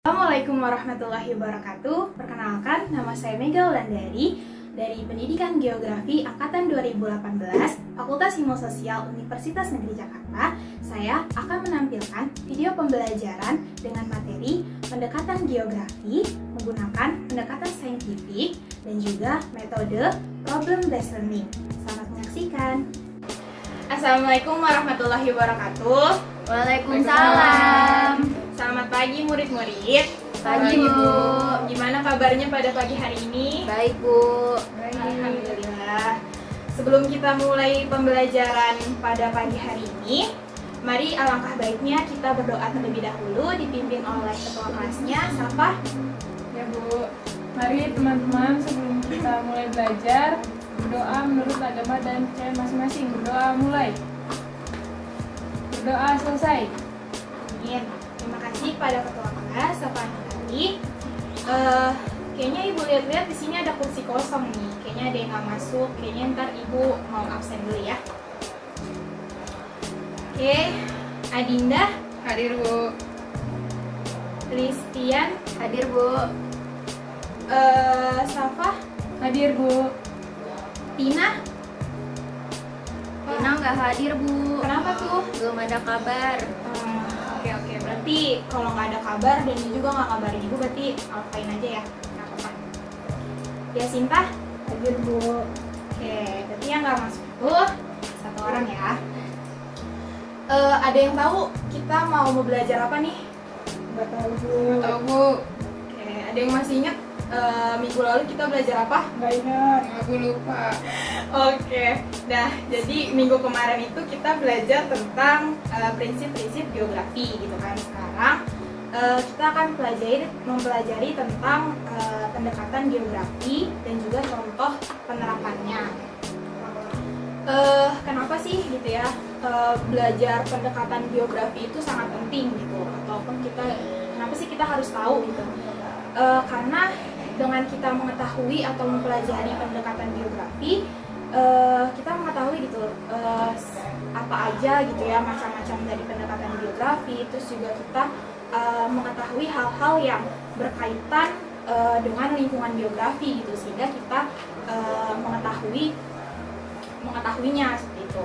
Assalamualaikum warahmatullahi wabarakatuh. Perkenalkan, nama saya Mega Wulandari dari Pendidikan Geografi Angkatan 2018, Fakultas Ilmu Sosial Universitas Negeri Jakarta. Saya akan menampilkan video pembelajaran dengan materi pendekatan geografi menggunakan pendekatan saintifik dan juga metode problem based learning. Selamat menyaksikan. Assalamualaikum warahmatullahi wabarakatuh. Waalaikumsalam. Selamat pagi murid-murid. Pagi, Bu. Gimana kabarnya pada pagi hari ini? Baik, Bu. Alhamdulillah. Sebelum kita mulai pembelajaran pada pagi hari ini, mari alangkah baiknya kita berdoa terlebih dahulu dipimpin oleh ketua kelasnya, Safa. Ya, Bu. Mari teman-teman sebelum kita mulai belajar, berdoa menurut agama dan percayaan masing-masing. Berdoa mulai. Berdoa selesai. Amin. Terima kasih pada ketua kelas, Safa Nurani. Kayaknya ibu lihat-lihat di sini ada kursi kosong nih. Kayaknya ada yang nggak masuk. Kayaknya ntar ibu mau absen dulu ya. Oke, Adinda Hadir, Bu. Christian, Hadir, Bu. Safa, Hadir, Bu. Tina. Tina nggak hadir, Bu. Kenapa tuh? Belum ada kabar. Oke, berarti kalau nggak ada kabar dan dia juga nggak kabarin ibu, berarti alfain aja ya, nggak apa-apa. Ya, Sinta. Hadir, Bu. Oke, berarti yang nggak masuk itu satu orang ya. Ada yang tahu kita mau belajar apa nih? Nggak tahu, Bu. Tahu, Bu. Oke, ada yang masih ingat minggu lalu kita belajar apa? Nggak ingat. Aku lupa. Oke, nah jadi minggu kemarin itu kita belajar tentang prinsip-prinsip geografi gitu kan. Sekarang kita akan mempelajari tentang pendekatan geografi dan juga contoh penerapannya. Kenapa sih gitu ya belajar pendekatan geografi itu sangat penting gitu, ataupun kenapa sih kita harus tahu gitu? Karena dengan kita mengetahui atau mempelajari pendekatan geografi, kita mengetahui gitu apa aja gitu ya macam-macam dari pendekatan geografi. Terus juga kita mengetahui hal-hal yang berkaitan dengan lingkungan geografi gitu, sehingga kita mengetahuinya seperti itu.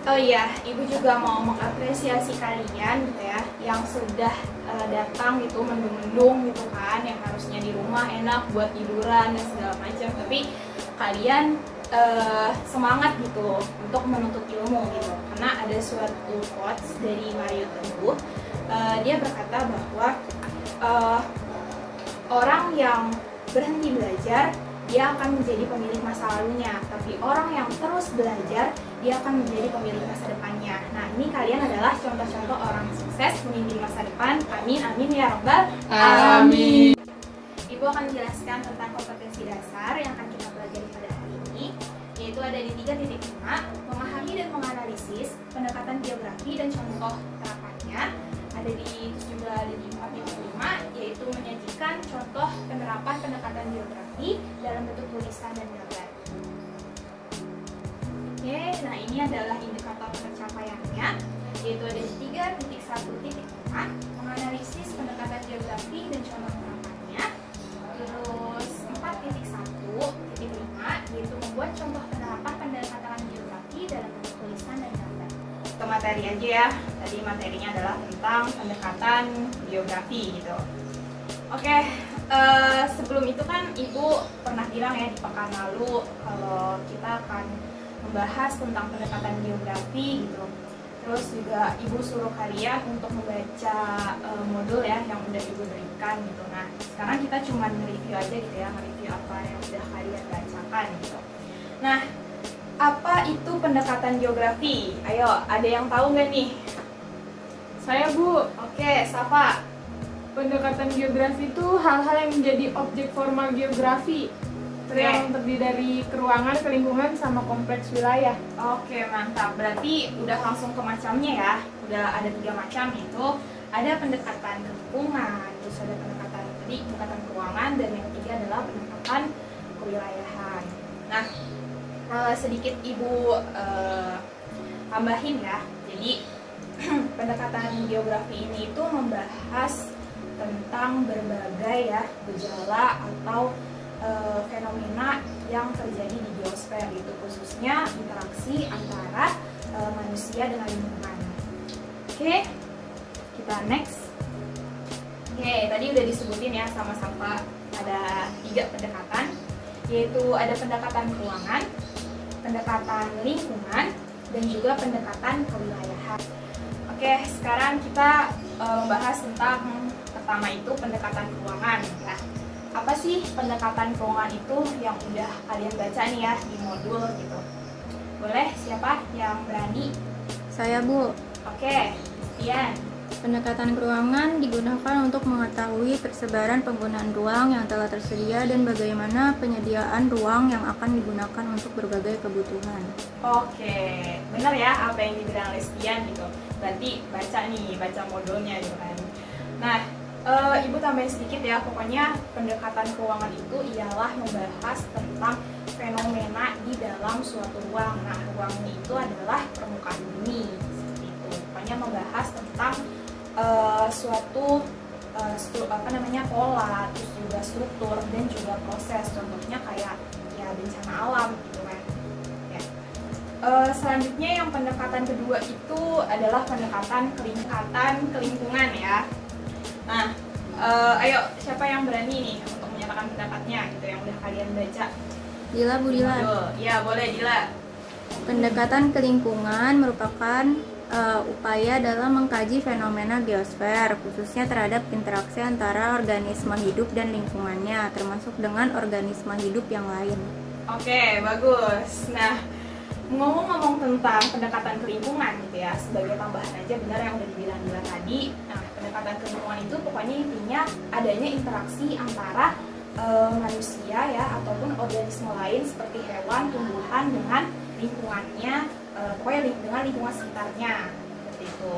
Oh iya, ibu juga mau mengapresiasi kalian gitu ya yang sudah datang gitu mendung-mendung gitu kan, yang harusnya di rumah enak buat tiduran dan segala macam, tapi kalian semangat gitu untuk menuntut ilmu gitu, karena ada suatu quotes dari Mario Teguh. Dia berkata bahwa orang yang berhenti belajar dia akan menjadi pemilik masa lalunya, tapi orang yang terus belajar dia akan menjadi pemilik masa depannya. Nah, ini kalian adalah contoh-contoh orang sukses memimpin masa depan. Amin, amin ya rabbal Amin. Ibu akan jelaskan tentang kompetensi dasar yang akan kita pelajari pada hari ini, yaitu ada di 3.5, memahami dan menganalisis pendekatan geografi dan contoh terapannya. Ada juga ada di 4.5, yaitu menyajikan contoh penerapan pendekatan geografi dalam bentuk tulisan dan gambar. Oke, nah ini adalah indikator pencapaiannya, yaitu ada di 3.1.5, menganalisis pendekatan geografi dan contoh penerapannya. Terus 4.1.5, yaitu membuat contoh penerapan pendekatan geografi dalam bentuk tulisan dan gambar. Ke materi aja ya, tadi materinya adalah tentang pendekatan geografi gitu. Oke, sebelum itu kan ibu pernah bilang ya di pekan lalu kalau kita akan membahas tentang pendekatan geografi gitu. Terus juga ibu suruh kalian untuk membaca modul ya yang udah ibu berikan gitu. Nah, sekarang kita cuma nge-review aja gitu ya, nge-review apa yang udah kalian bacakan gitu. Nah, apa itu pendekatan geografi? Ayo, ada yang tahu nggak nih? Saya, Bu. Oke, Safa. Pendekatan geografi itu hal-hal yang menjadi objek formal geografi. Yang terdiri dari keruangan, kelingkungan, sama kompleks wilayah. Oke, mantap. Berarti udah langsung ke macamnya ya. Udah ada 3 macam, itu ada pendekatan lingkungan, terus ada pendekatan keruangan, dan yang ketiga adalah pendekatan kewilayahan. Nah, sedikit ibu tambahin ya. Jadi pendekatan geografi ini itu membahas tentang tentang berbagai ya gejala atau fenomena yang terjadi di biosfer, itu khususnya interaksi antara manusia dengan lingkungan. Oke, kita next. Oke, tadi udah disebutin ya sama-sama ada 3 pendekatan, yaitu ada pendekatan keruangan, pendekatan lingkungan, dan juga pendekatan kewilayahan. Oke, sekarang kita membahas tentang pertama itu pendekatan keruangan ya. Apa sih pendekatan keruangan itu yang udah kalian baca nih ya di modul gitu? Boleh siapa yang berani? Saya, Bu. Oke, Ian. Pendekatan keruangan digunakan untuk mengetahui persebaran penggunaan ruang yang telah tersedia dan bagaimana penyediaan ruang yang akan digunakan untuk berbagai kebutuhan. Oke, bener ya apa yang dibilang Lestian gitu. Berarti baca modulnya gitu kan. Nah, Ibu tambahin sedikit ya, pokoknya pendekatan keuangan itu ialah membahas tentang fenomena di dalam suatu ruang. Nah, ruangnya itu adalah permukaan bumi, seperti itu. Pokoknya membahas tentang suatu pola, terus juga struktur dan juga proses. Contohnya kayak ya bencana alam gitu kan. Ya. Selanjutnya yang pendekatan kedua itu adalah pendekatan ke lingkungan ya. Nah, ayo siapa yang berani nih untuk menyatakan pendapatnya gitu yang udah kalian baca? Dila, Bu Dila. Ya, boleh Dila. Pendekatan ke lingkungan merupakan upaya dalam mengkaji fenomena geosfer, khususnya terhadap interaksi antara organisme hidup dan lingkungannya, termasuk dengan organisme hidup yang lain. Oke, bagus. Nah, ngomong-ngomong tentang pendekatan ke lingkungan gitu ya, sebagai tambahan aja benar yang udah dibilang Dila tadi. Nah, pendekatan ke lingkungan itu pokoknya intinya adanya interaksi antara manusia ya ataupun organisme lain seperti hewan, tumbuhan dengan lingkungannya, pokoknya dengan lingkungan sekitarnya seperti itu.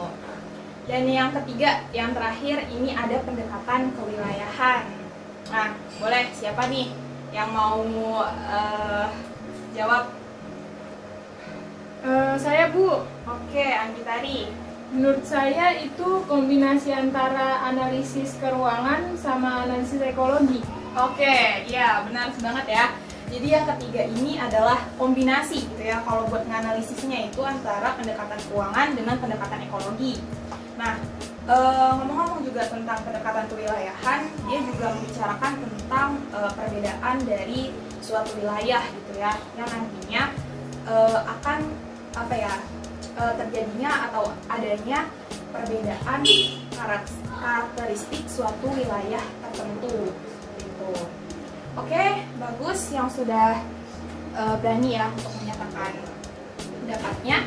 Dan yang ketiga, yang terakhir ini ada pendekatan kewilayahan. Nah, boleh siapa nih yang mau jawab? Saya, Bu. Oke, Anggitari. Menurut saya itu kombinasi antara analisis keruangan sama analisis ekologi. Oke, ya benar banget ya. Jadi yang ketiga ini adalah kombinasi gitu ya. Kalau buat menganalisisnya itu antara pendekatan keuangan dengan pendekatan ekologi. Nah, ngomong-ngomong juga tentang pendekatan kewilayahan, dia juga membicarakan tentang perbedaan dari suatu wilayah gitu ya, yang nantinya akan terjadinya atau adanya perbedaan karakteristik suatu wilayah tertentu gitu. Oke, bagus yang sudah berani ya untuk menyatakan pendapatnya.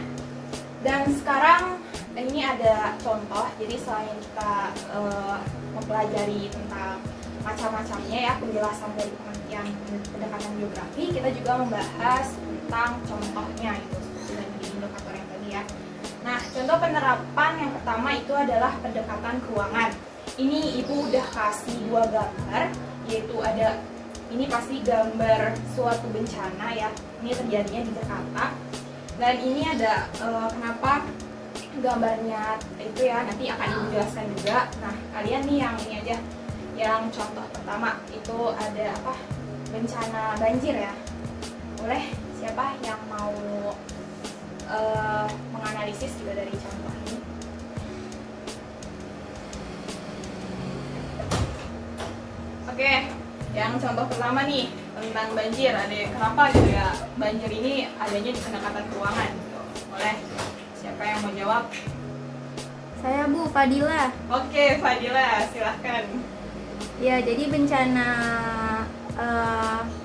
Dan sekarang ini ada contoh, jadi selain kita mempelajari tentang macam-macamnya ya penjelasan dari pengertian pendekatan geografi, kita juga membahas tentang contohnya itu seperti yang di indikator yang tadi ya. Nah, contoh penerapan yang pertama itu adalah pendekatan keuangan. Ini Ibu udah kasih 2 gambar, yaitu ada ini pasti gambar suatu bencana ya, ini terjadinya di Jakarta. Dan ini ada kenapa gambarnya itu ya, nanti akan Ibu jelaskan juga. Nah, kalian nih yang ini aja, yang contoh pertama itu ada apa? Bencana banjir ya. Boleh siapa yang mau menganalisis juga dari contoh ini? Oke, yang contoh pertama nih tentang banjir, ada kenapa gitu ya banjir ini adanya di pendekatan keuangan gitu. Boleh siapa yang mau jawab? Saya, Bu, Fadila. Oke, Fadila, silahkan. Ya, jadi bencana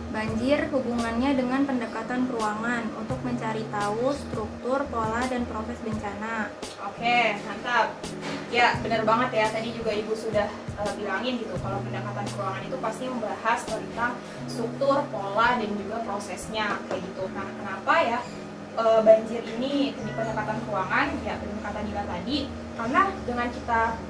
banjir hubungannya dengan pendekatan keruangan untuk mencari tahu struktur, pola, dan proses bencana. Oke, mantap. Ya, benar banget ya. Tadi juga Ibu sudah bilangin gitu, kalau pendekatan keuangan itu pasti membahas tentang struktur, pola, dan juga prosesnya kayak gitu. Nah, kenapa ya banjir ini di pendekatan keuangan? Ya, pendekatan Dila tadi, karena dengan kita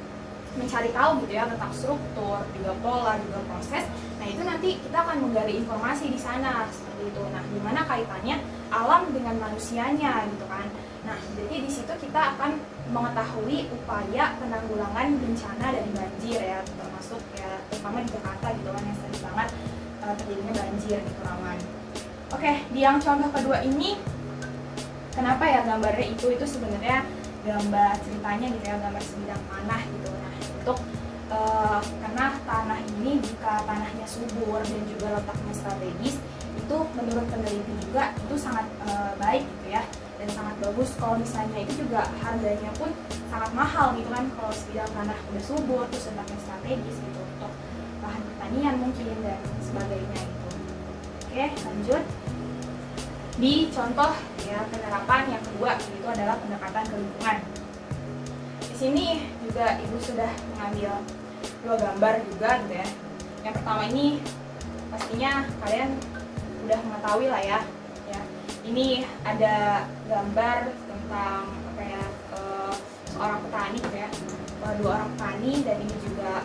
mencari tahu gitu ya tentang struktur, juga pola, juga proses. Nah, itu nanti kita akan menggali informasi di sana seperti itu. Nah, gimana kaitannya alam dengan manusianya gitu kan. Nah, jadi di situ kita akan mengetahui upaya penanggulangan bencana dari banjir ya, termasuk terutama di Jakarta gitu kan yang sering banget terjadinya banjir gitu rawan. Oke, di yang contoh kedua ini kenapa ya gambarnya itu sebenarnya gambar ceritanya gitu ya, gambar sebidang tanah gitu. Nah, untuk karena tanah ini jika tanahnya subur dan juga letaknya strategis, itu menurut peneliti juga itu sangat baik gitu ya, dan sangat bagus. Kalau misalnya itu juga harganya pun sangat mahal gitu kan, kalau sebidang tanah udah subur terus letaknya strategis gitu untuk lahan pertanian mungkin dan sebagainya gitu. Oke, lanjut. Di contoh ya penerapan yang kedua itu adalah pendekatan ke lingkungan. Di sini juga Ibu sudah mengambil 2 gambar juga gitu ya. Yang pertama ini pastinya kalian udah mengetahui lah ya. Ini ada gambar tentang apa ya, seorang petani gitu ya, 2 orang petani, dan ini juga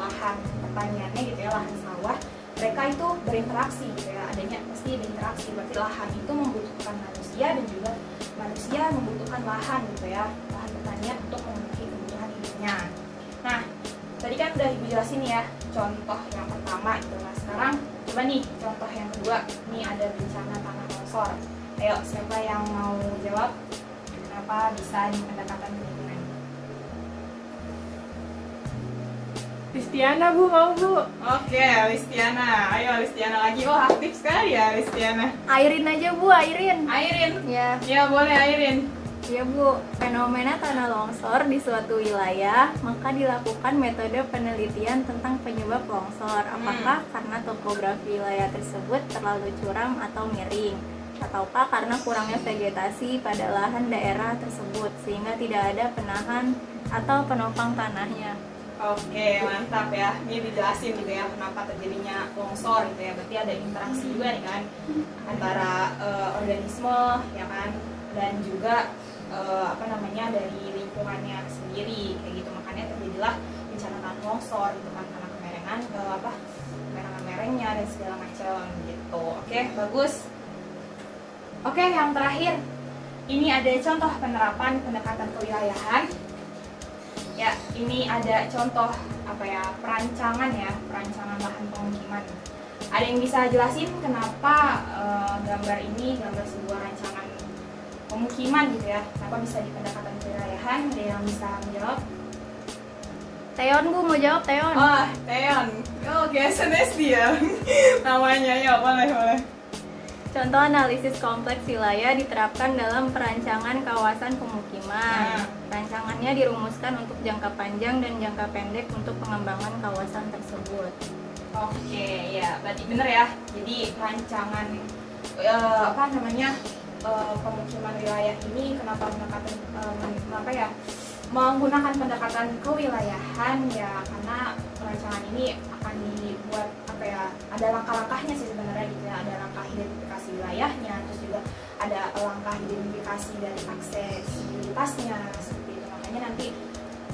lahan pertaniannya gitu ya, lahan sawah. Mereka itu berinteraksi gitu ya, adanya pasti berinteraksi, berarti lahan itu membutuhkan manusia dan juga manusia membutuhkan lahan gitu ya, lahan pertanian untuk memenuhi kebutuhan hidupnya. Nah, tadi kan udah Ibu jelasin ya contoh yang pertama gitu. Nah, sekarang coba nih contoh yang kedua. Ini ada bencana tanah longsor. Ayo, siapa yang mau jawab kenapa bisa di pendekatan lingkungan? Listiana Bu, mau Bu? Oke, Listiana. Ayo Listiana lagi. Oh, aktif sekali ya Listiana. Airin aja Bu, Airin. Airin. Ya. Ya, boleh Airin. Ya Bu, fenomena tanah longsor di suatu wilayah, maka dilakukan metode penelitian tentang penyebab longsor. Apakah karena topografi wilayah tersebut terlalu curam atau miring, ataukah karena kurangnya vegetasi pada lahan daerah tersebut sehingga tidak ada penahan atau penopang tanahnya. Oke, mantap ya. Ini dijelasin gitu ya kenapa terjadinya longsor gitu ya. Berarti ada interaksi juga nih kan antara organisme ya kan, dan juga dari lingkungannya sendiri kayak gitu. Makanya terjadilah bencana tanah longsor gitu kan, karena kemerengan merengnya dan segala macam gitu. Oke, bagus. Oke, yang terakhir ini ada contoh penerapan pendekatan kewilayahan. Ya, ini ada contoh perancangan lahan pemukiman. Ada yang bisa jelasin kenapa gambar ini gambar sebuah rancangan pemukiman gitu ya, kenapa bisa di pendekatan kewilayahan? Ada yang bisa menjawab? Teon Bu, mau jawab Teon? Oh, Teon. Oh, SNSD ya namanya. Ya, boleh. Contoh analisis kompleks wilayah diterapkan dalam perancangan kawasan pemukiman. Rancangannya dirumuskan untuk jangka panjang dan jangka pendek untuk pengembangan kawasan tersebut. Oke, ya, berarti bener ya. Jadi rancangan pemukiman wilayah ini kenapa menggunakan pendekatan kewilayahan ya, karena rancangan ini akan dibuat ada langkah-langkahnya sih sebenarnya gitu ya. Ada langkah identifikasi wilayahnya, terus juga ada langkah identifikasi dari aksesibilitasnya seperti itu. Makanya nanti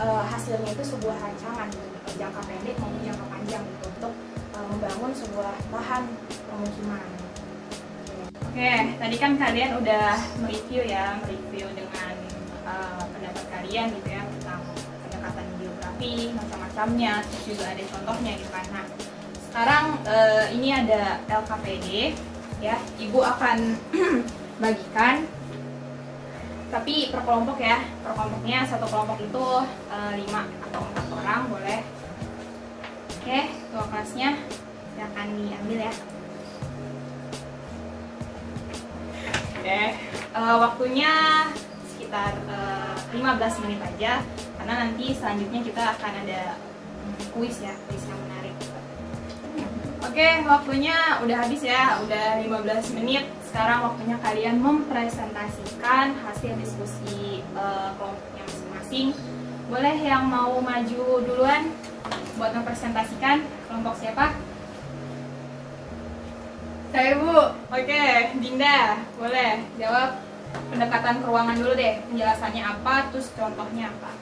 hasilnya itu sebuah rancangan gitu, jangka pendek maupun jangka panjang gitu, untuk membangun sebuah lahan pemukiman. Oke, tadi kan kalian udah mereview dengan pendapat kalian gitu ya tentang pendekatan geografi, macam-macamnya, terus juga ada contohnya gitu kan. Nah, sekarang ini ada LKPD ya, Ibu akan bagikan tapi per kelompok ya. Per kelompoknya satu kelompok itu 5 atau 4 orang boleh. Oke, ketua kelasnya silakan diambil ya. Oke, waktunya sekitar 15 menit aja, karena nanti selanjutnya kita akan ada kuis ya, kuis yang menarik. Oke, waktunya udah habis ya, udah 15 menit. Sekarang waktunya kalian mempresentasikan hasil diskusi kelompoknya masing-masing. Boleh yang mau maju duluan buat mempresentasikan? Kelompok siapa? Saya Bu. Oke, Dinda, boleh jawab pendekatan ke ruangan dulu deh. Penjelasannya apa, terus contohnya apa?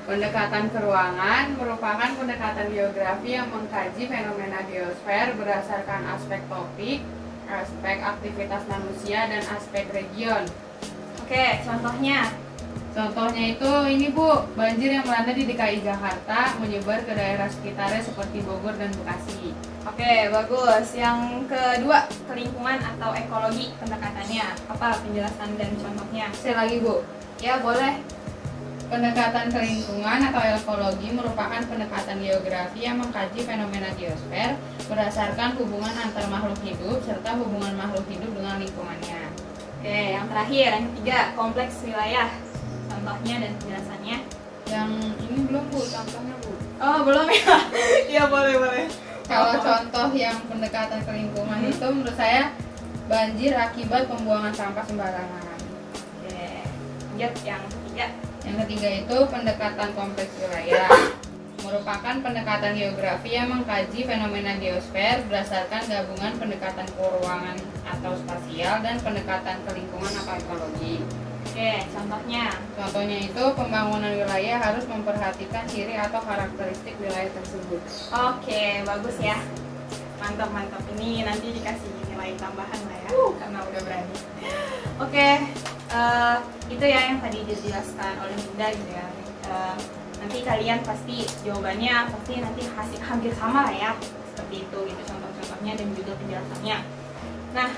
Pendekatan ke ruangan merupakan pendekatan geografi yang mengkaji fenomena geosfer berdasarkan aspek topik, aspek aktivitas manusia, dan aspek region. Oke, contohnya? Contohnya itu ini Bu, banjir yang melanda di DKI Jakarta menyebar ke daerah sekitarnya seperti Bogor dan Bekasi. Oke, bagus. Yang kedua, kelingkungan atau ekologi pendekatannya. Apa penjelasan dan contohnya? Sekali lagi Bu, Ya, boleh. pendekatan kelingkungan atau ekologi merupakan pendekatan geografi yang mengkaji fenomena geosfer berdasarkan hubungan antar makhluk hidup serta hubungan makhluk hidup dengan lingkungannya. Oke, yang terakhir, yang ketiga, kompleks wilayah. Contohnya dan penjelasannya. Yang ini belum Bu, contohnya Bu. Oh, belum ya? Iya, boleh. Kalau contoh yang pendekatan kelingkungan itu menurut saya banjir akibat pembuangan sampah sembarangan. Oke, lanjut yang ketiga. Yang ketiga itu pendekatan kompleks wilayah. Merupakan pendekatan geografi yang mengkaji fenomena geosfer berdasarkan gabungan pendekatan keruangan atau spasial dan pendekatan kelingkungan atau ekologi. Oke, contohnya. Contohnya itu pembangunan wilayah harus memperhatikan ciri atau karakteristik wilayah tersebut. Oke, bagus ya. Mantap. Ini nanti dikasih nilai tambahan lah ya, karena udah berani. Oke, itu ya yang tadi dijelaskan oleh Dinda gitu ya. Nanti kalian pasti jawabannya nanti hampir sama lah ya, seperti itu gitu contoh-contohnya dan juga penjelasannya. Nah,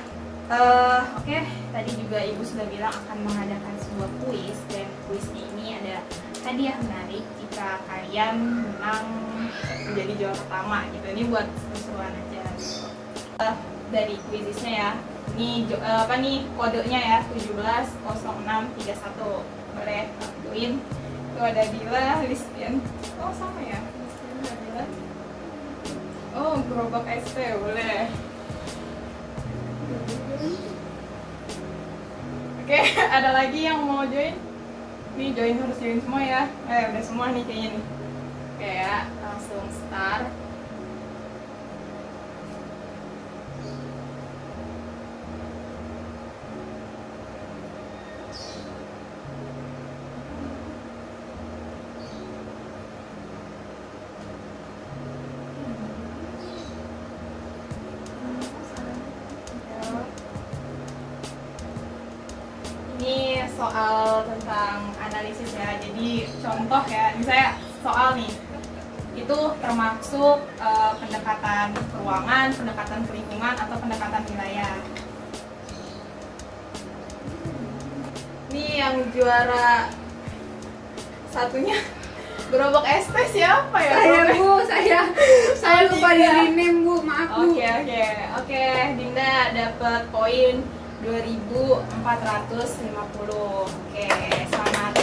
oke, tadi juga Ibu sudah bilang akan mengadakan sebuah kuis, dan kuisnya ini ada hadiah menarik jika kalian menang menjadi juara pertama gitu. Ini buat seru-seruan aja. Dari kuisnya ya, ini apa nih kodenya ya, 170631. Boleh join. Tuh ada Dila, Listian. Oh sama ya, Listian, Dila. Oh, gerobak ST boleh. Oke, ada lagi yang mau join? Nih harus join semua ya. Udah semua nih kayaknya nih. Oke ya, langsung start. Ini soal tentang analisis ya. Jadi contoh ya, misalnya soal nih, itu termasuk pendekatan keruangan, pendekatan kelingkungan, atau pendekatan wilayah. Ini yang juara satunya gerobak ST siapa ya? Saya Bu, saya lupa di rename Bu, maaf Bu. Oke, Dinda dapat poin 2450. Oke, selamat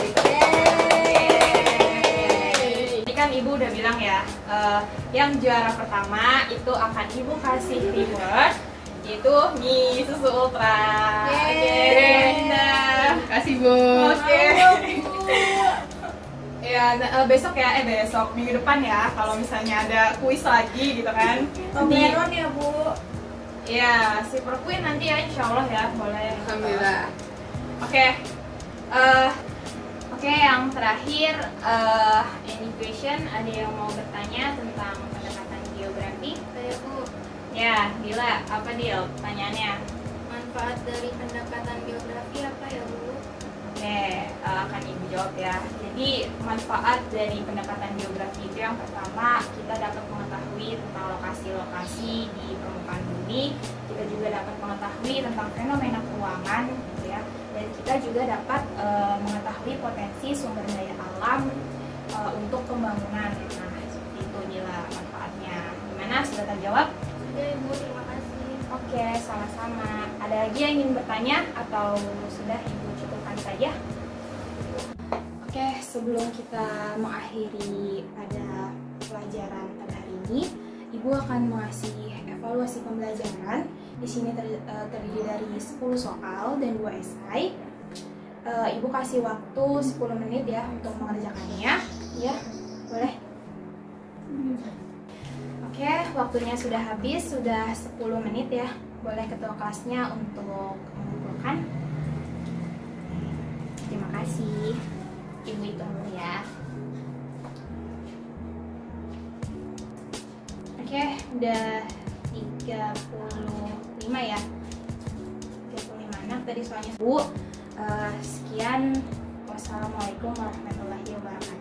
Ini kan Ibu udah bilang ya, yang juara pertama itu akan Ibu kasih reward, yaitu mie susu ultra. Dinda. Kasih Bu. Oke. Ya, besok ya, besok minggu depan ya, kalau misalnya ada kuis lagi gitu kan. Toblerone ya Bu. Ya, si perkuin nanti ya, insya Allah ya, boleh. Alhamdulillah. Oke, yang terakhir, any question? Ada yang mau bertanya tentang pendekatan geografi? Saya Bu, Ya, Dila, apa Dil? Pertanyaannya? manfaat dari pendekatan geografi apa ya Bu? Oke, akan Ibu jawab ya. Jadi, manfaat dari pendekatan geografi itu yang pertama, kita dapat mengetahui tentang lokasi-lokasi di permukaan bumi. Kita juga dapat mengetahui tentang fenomena keuangan, gitu ya. Dan kita juga dapat mengetahui potensi sumber daya alam untuk pembangunan. Nah, seperti itu Dila manfaatnya. Gimana? Sudah terjawab? Sudah Ibu, terima kasih. Oke, sama-sama. Ada lagi yang ingin bertanya atau sudah Ibu cukupkan saja? Oke, sebelum kita mengakhiri pada pelajaran pada hari ini, Ibu akan mengasih evaluasi pembelajaran. Di sini terdiri dari 10 soal dan 2 esai. Ibu kasih waktu 10 menit ya untuk mengerjakannya. Ya, boleh? Oke, waktunya sudah habis, sudah 10 menit ya. Boleh ketua kelasnya untuk mengumpulkan. Terima kasih. Ibu hitung dulu ya. Oke, udah 35 ya. 35 anak tadi soalnya Bu. Sekian. Wassalamualaikum warahmatullahi wabarakatuh.